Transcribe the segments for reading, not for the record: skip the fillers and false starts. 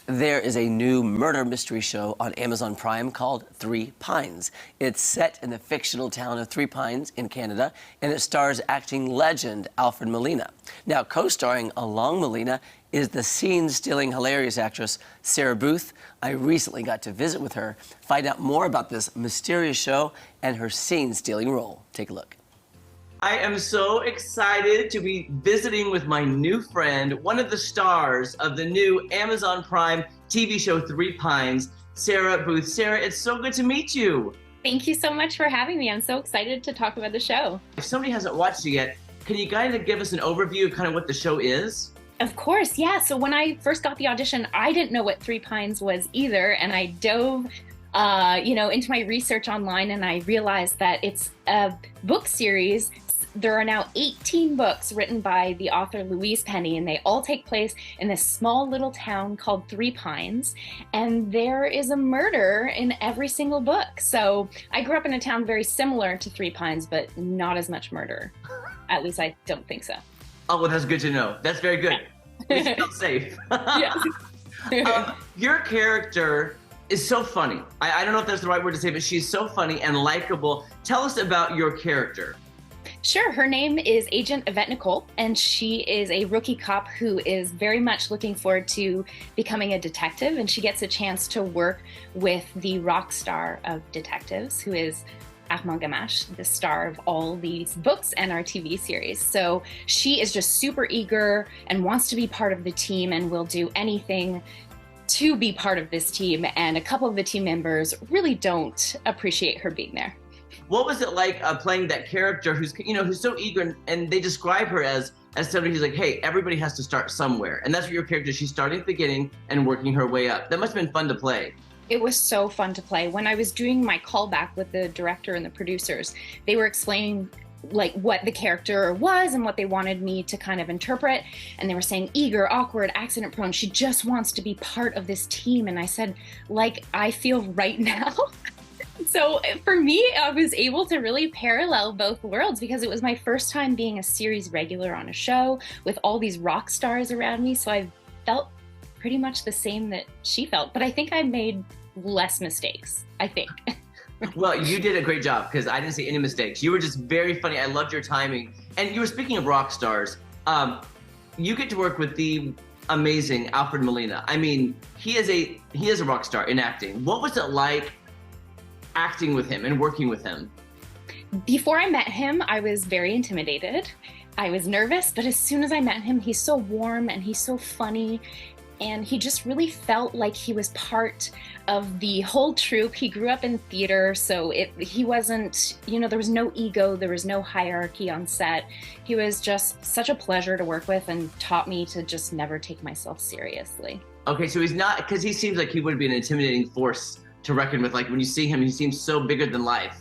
There is a new murder mystery show on Amazon Prime called Three Pines. It's set in the fictional town of Three Pines in Canada, and it stars acting legend Alfred Molina. Now, co-starring along Molina is the scene-stealing hilarious actress Sarah Booth. I recently got to visit with her, find out more about this mysterious show and her scene-stealing role. Take a look. I am so excited to be visiting with my new friend, one of the stars of the new Amazon Prime TV show Three Pines, Sarah Booth. Sarah, it's so good to meet you. Thank you so much for having me. I'm so excited to talk about the show. If somebody hasn't watched it yet, can you kind of give us an overview of kind of what the show is? Of course, yeah. So when I first got the audition, I didn't know what Three Pines was either, and I dove into my research online, and I realized that it's a book series. There are now 18 books written by the author Louise Penny, and they all take place in this small little town called Three Pines, and there is a murder in every single book. So I grew up in a town very similar to Three Pines, but not as much murder. At least I don't think so. Oh, well, that's good to know. That's very good. We feel safe. Yes. Your character is so funny. I don't know if that's the right word to say, but she's so funny and likable. Tell us about your character. Sure. Her name is Agent Yvette Nicole, and she is a rookie cop who is very much looking forward to becoming a detective, and she gets a chance to work with the rock star of detectives, who is Armand Gamache, the star of all these books and our TV series. So she is just super eager and wants to be part of the team and will do anything to be part of this team, and a couple of the team members really don't appreciate her being there. What was it like playing that character who's so eager, and they describe her as somebody who's like, hey, everybody has to start somewhere. And that's what your character is. She's starting at the beginning and working her way up. That must have been fun to play. It was so fun to play. When I was doing my callback with the director and the producers, they were explaining like what the character was and what they wanted me to kind of interpret. And they were saying eager, awkward, accident prone. She just wants to be part of this team. And I said, like, I feel right now. So for me, I was able to really parallel both worlds because it was my first time being a series regular on a show with all these rock stars around me. So I felt pretty much the same that she felt, but I think I made less mistakes, I think. Well, you did a great job because I didn't see any mistakes. You were just very funny. I loved your timing. And you were speaking of rock stars. You get to work with the amazing Alfred Molina. I mean, he is a rock star in acting. What was it like acting with him and working with him? Before I met him, I was very intimidated. I was nervous, but as soon as I met him, he's so warm and he's so funny. And he just really felt like he was part of the whole troupe. He grew up in theater, so he wasn't, there was no ego, there was no hierarchy on set. He was just such a pleasure to work with and taught me to just never take myself seriously. Okay, so he's not, because he seems like he would be an intimidating force to reckon with. Like when you see him, he seems so bigger than life.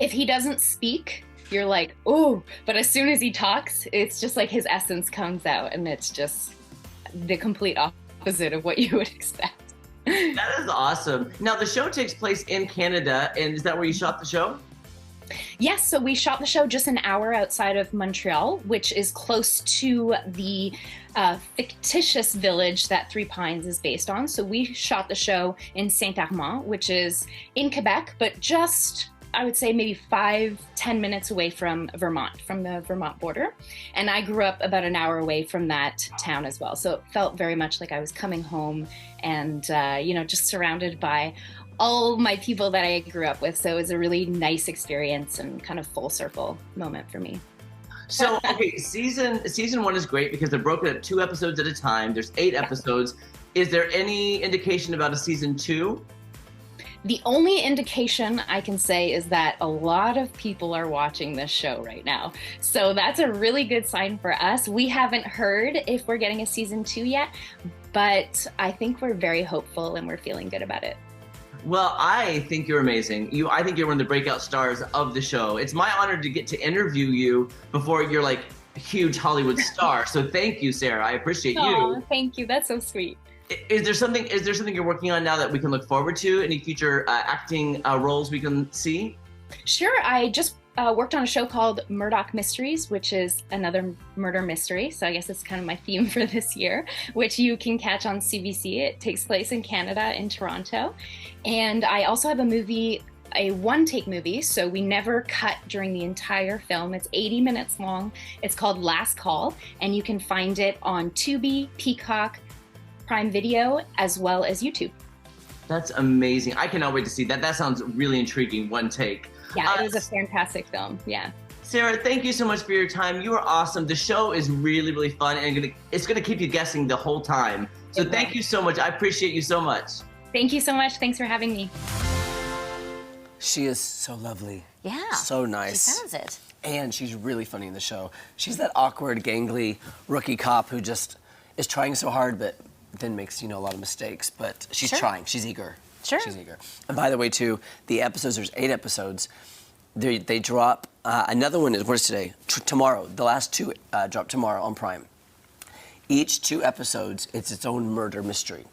If he doesn't speak, you're like, oh, but as soon as he talks, it's just like his essence comes out, and it's just the complete opposite of what you would expect. That is awesome. Now the show takes place in Canada, and is that where you shot the show? Yes, so we shot the show just an hour outside of Montreal, which is close to the fictitious village that Three Pines is based on. So we shot the show in Saint-Armand, which is in Quebec, but just, I would say, maybe 5-10 minutes away from Vermont, from the Vermont border. And I grew up about an hour away from that town as well. So it felt very much like I was coming home and, just surrounded by all my people that I grew up with. So it was a really nice experience and kind of full circle moment for me. So, okay, season one is great because they're broken up 2 episodes at a time. There's 8 episodes. Is there any indication about a season 2? The only indication I can say is that a lot of people are watching this show right now. So that's a really good sign for us. We haven't heard if we're getting a season 2 yet, but I think we're very hopeful and we're feeling good about it. Well, I think you're amazing. I think you're one of the breakout stars of the show. It's my honor to get to interview you before you're like a huge Hollywood star. So thank you, Sarah. I appreciate you. Thank you. That's so sweet. Is there something you're working on now that we can look forward to? Any future acting roles we can see? Sure. I just worked on a show called Murdoch Mysteries, which is another murder mystery. So I guess it's kind of my theme for this year, which you can catch on CBC. It takes place in Canada, in Toronto. And I also have a movie, a one-take movie, so we never cut during the entire film. It's 80 minutes long. It's called Last Call, and you can find it on Tubi, Peacock, Prime Video, as well as YouTube. That's amazing. I cannot wait to see that. That sounds really intriguing, one take. Yeah, it was a fantastic film. Yeah. Sarah, thank you so much for your time. You are awesome. The show is really, really fun, and it's gonna keep you guessing the whole time. So thank you so much. I appreciate you so much. Thank you so much. Thanks for having me. She is so lovely. Yeah. So nice. She sounds it. And she's really funny in the show. She's that awkward, gangly rookie cop who just is trying so hard, but then makes, a lot of mistakes. But she's trying. She's eager. Sure. She's eager. And by the way, too, the episodes, there's 8 episodes. They drop, another one is, what is today? Tomorrow. The last 2 drop tomorrow on Prime. Each 2 episodes, it's its own murder mystery.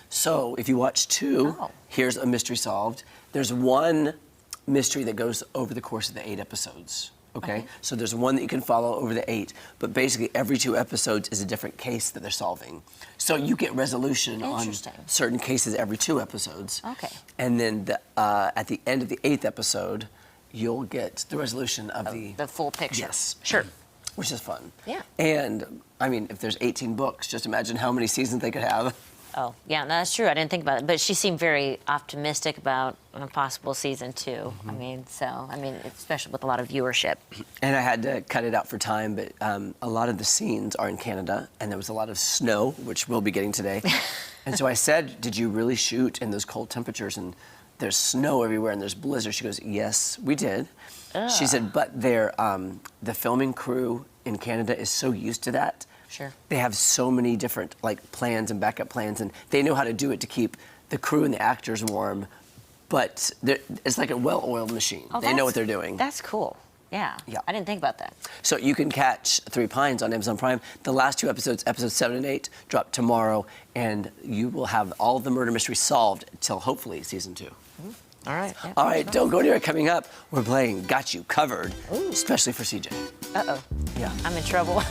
So if you watch 2, here's a mystery solved. There's one mystery that goes over the course of the 8 episodes. Okay? So there's one that you can follow over the 8, but basically every 2 episodes is a different case that they're solving. So you get resolution on certain cases every 2 episodes. Okay. And then at the end of the 8th episode, you'll get the resolution of the full picture. Yes. Sure. Which is fun. Yeah. And, I mean, if there's 18 books, just imagine how many seasons they could have. Oh, yeah, no, that's true. I didn't think about it. But she seemed very optimistic about a possible season 2. I mean, especially with a lot of viewership. And I had to cut it out for time, but a lot of the scenes are in Canada, and there was a lot of snow, which we'll be getting today. And so I said, did you really shoot in those cold temperatures? And there's snow everywhere, and there's blizzard. She goes, yes, we did. She said, but the filming crew in Canada is so used to that. Sure. They have so many different plans and backup plans, and they know how to do it to keep the crew and the actors warm. But it's like a well-oiled machine. Oh, they know what they're doing. That's cool. Yeah. I didn't think about that. So you can catch 3 Pines on Amazon Prime. The last 2 episodes, episodes 7 and 8, drop tomorrow, and you will have all the murder mysteries solved till hopefully season 2. All right. Yeah, all right, don't go anywhere. Coming up, we're playing Got You Covered, especially for CJ. Uh-oh. Yeah. I'm in trouble.